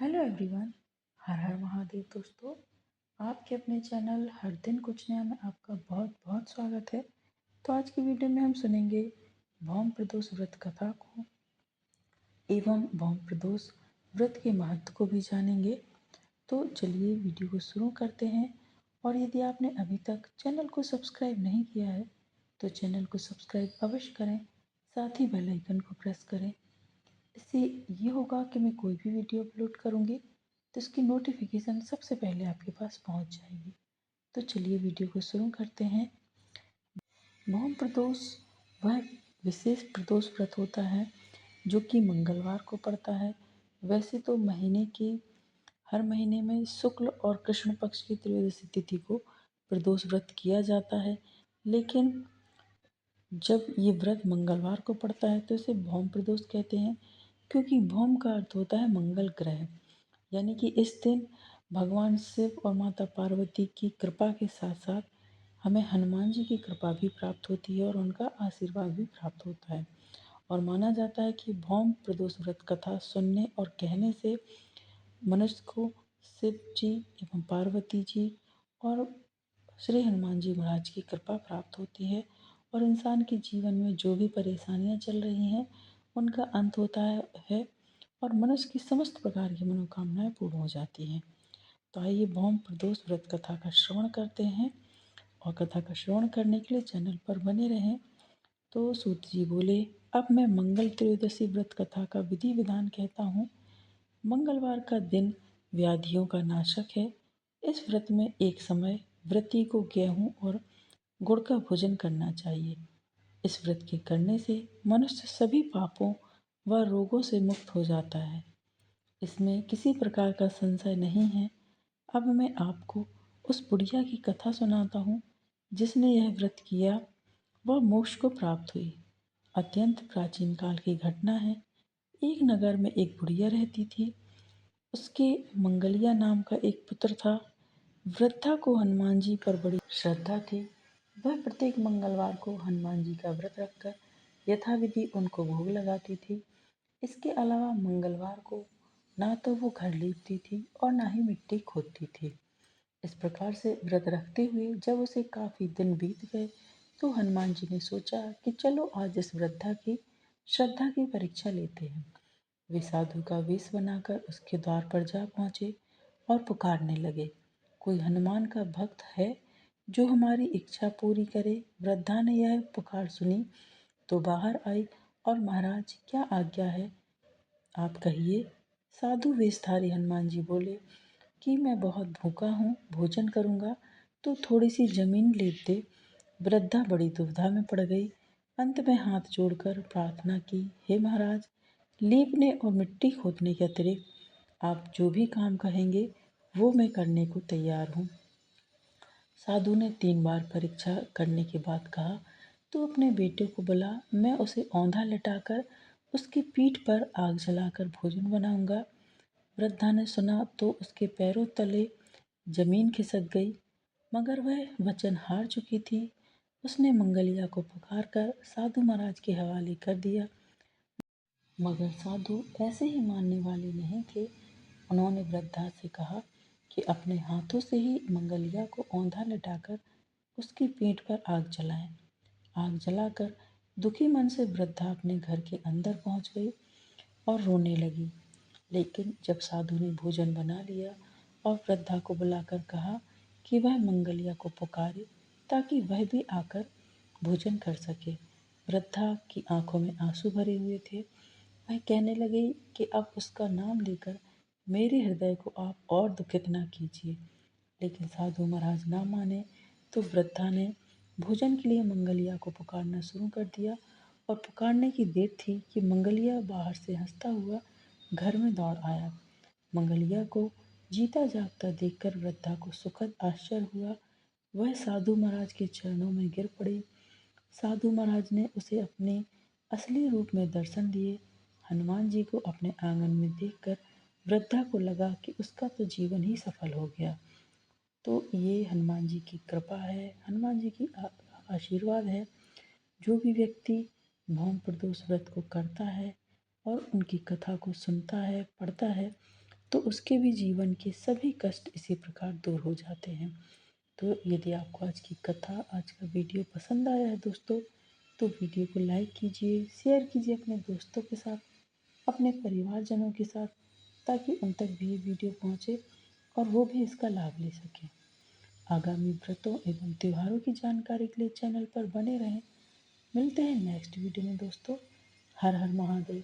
Hello everyone. हर हर महादेव दोस्तों। आपके अपने चैनल हर दिन कुछ नया में आपका बहुत बहुत स्वागत है। तो आज की वीडियो में हम सुनेंगे भौम प्रदोष व्रत कथा को एवं भौम प्रदोष व्रत के महत्व को भी जानेंगे। तो चलिए वीडियो को शुरू करते हैं। और यदि आपने अभी तक चैनल को सब्सक्राइब नहीं किया है तो चैनल को सब्सक्राइब अवश्य करें, साथ ही बेल आइकन को प्रेस करें। इससे ये होगा कि मैं कोई भी वीडियो अपलोड करूँगी तो इसकी नोटिफिकेशन सबसे पहले आपके पास पहुँच जाएगी। तो चलिए वीडियो को शुरू करते हैं। भौम प्रदोष वह विशेष प्रदोष व्रत होता है जो कि मंगलवार को पड़ता है। वैसे तो हर महीने में शुक्ल और कृष्ण पक्ष की त्रयोदशी तिथि को प्रदोष व्रत किया जाता है, लेकिन जब ये व्रत मंगलवार को पड़ता है तो इसे भौम प्रदोष कहते हैं, क्योंकि भौम का अर्थ होता है मंगल ग्रह। यानी कि इस दिन भगवान शिव और माता पार्वती की कृपा के साथ साथ हमें हनुमान जी की कृपा भी प्राप्त होती है और उनका आशीर्वाद भी प्राप्त होता है। और माना जाता है कि भौम प्रदोष व्रत कथा सुनने और कहने से मनुष्य को शिव जी एवं पार्वती जी और श्री हनुमान जी महाराज की कृपा प्राप्त होती है और इंसान के जीवन में जो भी परेशानियां चल रही हैं उनका अंत होता है और मनुष्य की समस्त प्रकार की मनोकामनाएं पूर्ण हो जाती हैं। तो आइए भौम प्रदोष व्रत कथा का श्रवण करते हैं। और कथा का श्रवण करने के लिए चैनल पर बने रहें। तो सूत जी बोले, अब मैं मंगल त्रयोदशी व्रत कथा का विधि विधान कहता हूँ। मंगलवार का दिन व्याधियों का नाशक है। इस व्रत में एक समय व्रती को गेहूं और गुड़ का भोजन करना चाहिए। इस व्रत के करने से मनुष्य सभी पापों व रोगों से मुक्त हो जाता है। इसमें किसी प्रकार का संशय नहीं है। अब मैं आपको उस बुढ़िया की कथा सुनाता हूँ जिसने यह व्रत किया, वह मोक्ष को प्राप्त हुई। अत्यंत प्राचीन काल की घटना है। एक नगर में एक बुढ़िया रहती थी। उसके मंगलिया नाम का एक पुत्र था। वृद्धा को हनुमान जी पर बड़ी श्रद्धा थी। वह प्रत्येक मंगलवार को हनुमान जी का व्रत रखकर यथाविधि उनको भोग लगाती थी। इसके अलावा मंगलवार को ना तो वो घर लीपती थी और ना ही मिट्टी खोदती थी। इस प्रकार से व्रत रखते हुए जब उसे काफी दिन बीत गए तो हनुमान जी ने सोचा कि चलो आज इस वृद्धा की श्रद्धा की परीक्षा लेते हैं। वे साधु का वेश बनाकर उसके द्वार पर जा पहुंचे और पुकारने लगे, कोई हनुमान का भक्त है जो हमारी इच्छा पूरी करे। वृद्धा ने यह पुकार सुनी तो बाहर आई और महाराज क्या आज्ञा है, आप कहिए। साधु वेशधारी हनुमान जी बोले कि मैं बहुत भूखा हूँ, भोजन करूँगा तो थोड़ी सी जमीन लेप दे। वृद्धा बड़ी दुविधा में पड़ गई। अंत में हाथ जोड़कर प्रार्थना की, हे महाराज, लीपने और मिट्टी खोदने के अतिरिक्त आप जो भी काम कहेंगे वो मैं करने को तैयार हूँ। साधु ने 3 बार परीक्षा करने के बाद कहा, तो अपने बेटे को बुला, मैं उसे औंधा लिटाकर उसकी पीठ पर आग जलाकर भोजन बनाऊंगा। वृद्धा ने सुना तो उसके पैरों तले जमीन खिसक गई, मगर वह वचन हार चुकी थी। उसने मंगलिया को पुकार कर साधु महाराज के हवाले कर दिया, मगर साधु ऐसे ही मानने वाले नहीं थे। उन्होंने वृद्धा से कहा कि अपने हाथों से ही मंगलिया को औंधा लिटाकर उसकी पीठ पर आग जलाएं। आग जलाकर दुखी मन से वृद्धा अपने घर के अंदर पहुंच गई और रोने लगी। लेकिन जब साधु ने भोजन बना लिया और वृद्धा को बुलाकर कहा कि वह मंगलिया को पुकारे ताकि वह भी आकर भोजन कर सके, वृद्धा की आंखों में आंसू भरे हुए थे। वह कहने लगी कि अब उसका नाम लेकर मेरे हृदय को आप और दुखित न कीजिए। लेकिन साधु महाराज ना माने तो वृद्धा ने भोजन के लिए मंगलिया को पुकारना शुरू कर दिया। और पुकारने की देर थी कि मंगलिया बाहर से हंसता हुआ घर में दौड़ आया। मंगलिया को जीता जागता देखकर वृद्धा को सुखद आश्चर्य हुआ। वह साधु महाराज के चरणों में गिर पड़ी। साधु महाराज ने उसे अपने असली रूप में दर्शन दिए। हनुमान जी को अपने आंगन में देखकर वृद्धा को लगा कि उसका तो जीवन ही सफल हो गया। तो ये हनुमान जी की कृपा है, हनुमान जी की आशीर्वाद है। जो भी व्यक्ति भौम प्रदोष व्रत को करता है और उनकी कथा को सुनता है, पढ़ता है, तो उसके भी जीवन के सभी कष्ट इसी प्रकार दूर हो जाते हैं। तो यदि आपको आज की कथा, आज का वीडियो पसंद आया है दोस्तों, तो वीडियो को लाइक कीजिए, शेयर कीजिए अपने दोस्तों के साथ, अपने परिवारजनों के साथ, ताकि उन तक भी ये वीडियो पहुँचे और वो भी इसका लाभ ले सकें। आगामी व्रतों एवं त्योहारों की जानकारी के लिए चैनल पर बने रहें। मिलते हैं नेक्स्ट वीडियो में दोस्तों। हर हर महादेव।